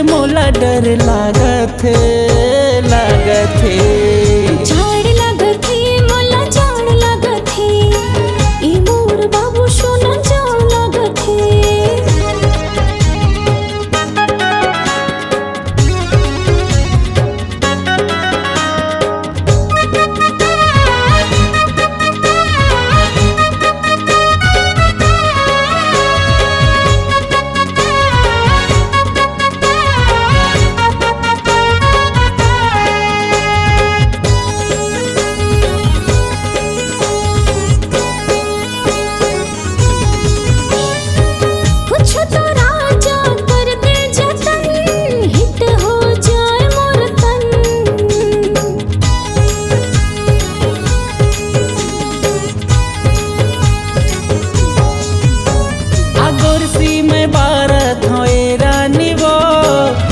मोला डर लागत लागत झाड़ लागत मोला झाड़ लागत ई मोर बाबू सोना झाड़ लागत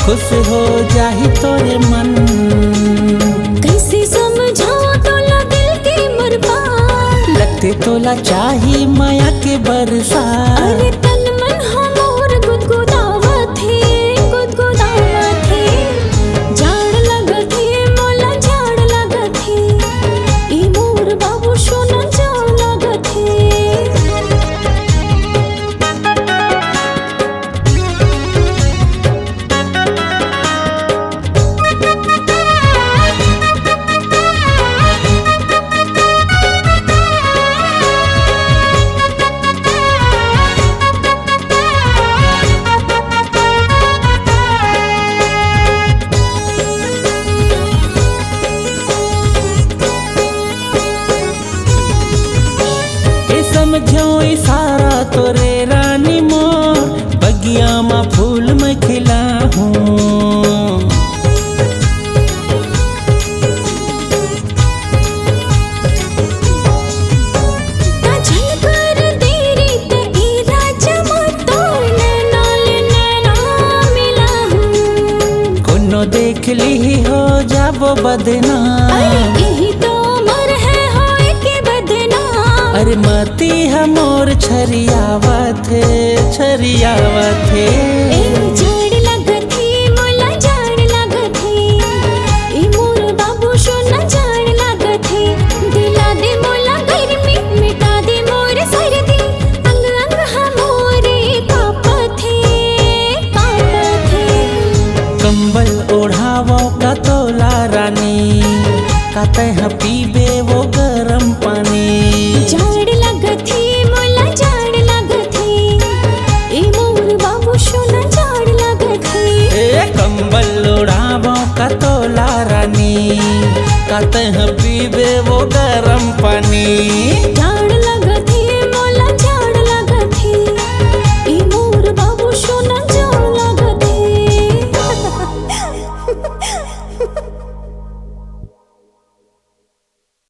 खुश हो जाही तोरे मन कैसे समझाओ तोला दिल के मरबार लगते तोला चाही माया के बरसा अरे तन मन हमोर गुदगुदावत है झाड़ लागत मोला झाड़ लागत ई मोर बाबू सोना झाड़ लागत समझो इशारा तोरे रानी मोर बगिया मा फूल में खिला हूँ कोनो देख ली हो जाबो बदनाम अरे मती हमोर छरियावत छरियावत झाड़ लागत मोला झाड़ लागत ई मोर बाबू सोना झाड़ लागत दिला दे मोला गर्मी मिटा दे मोर सर्दी अंग अंग हमोरे कापत कंबल ओढ़ावो का तोला रानी काते ह पीबे वो गरम पानी झाड़ लागत मोला झाड़ लागत ई मोर बाबू सोना झाड़ लागत कंबल ओढ़ावो का तोला रानी काते ह पीबे वो गरम पानी।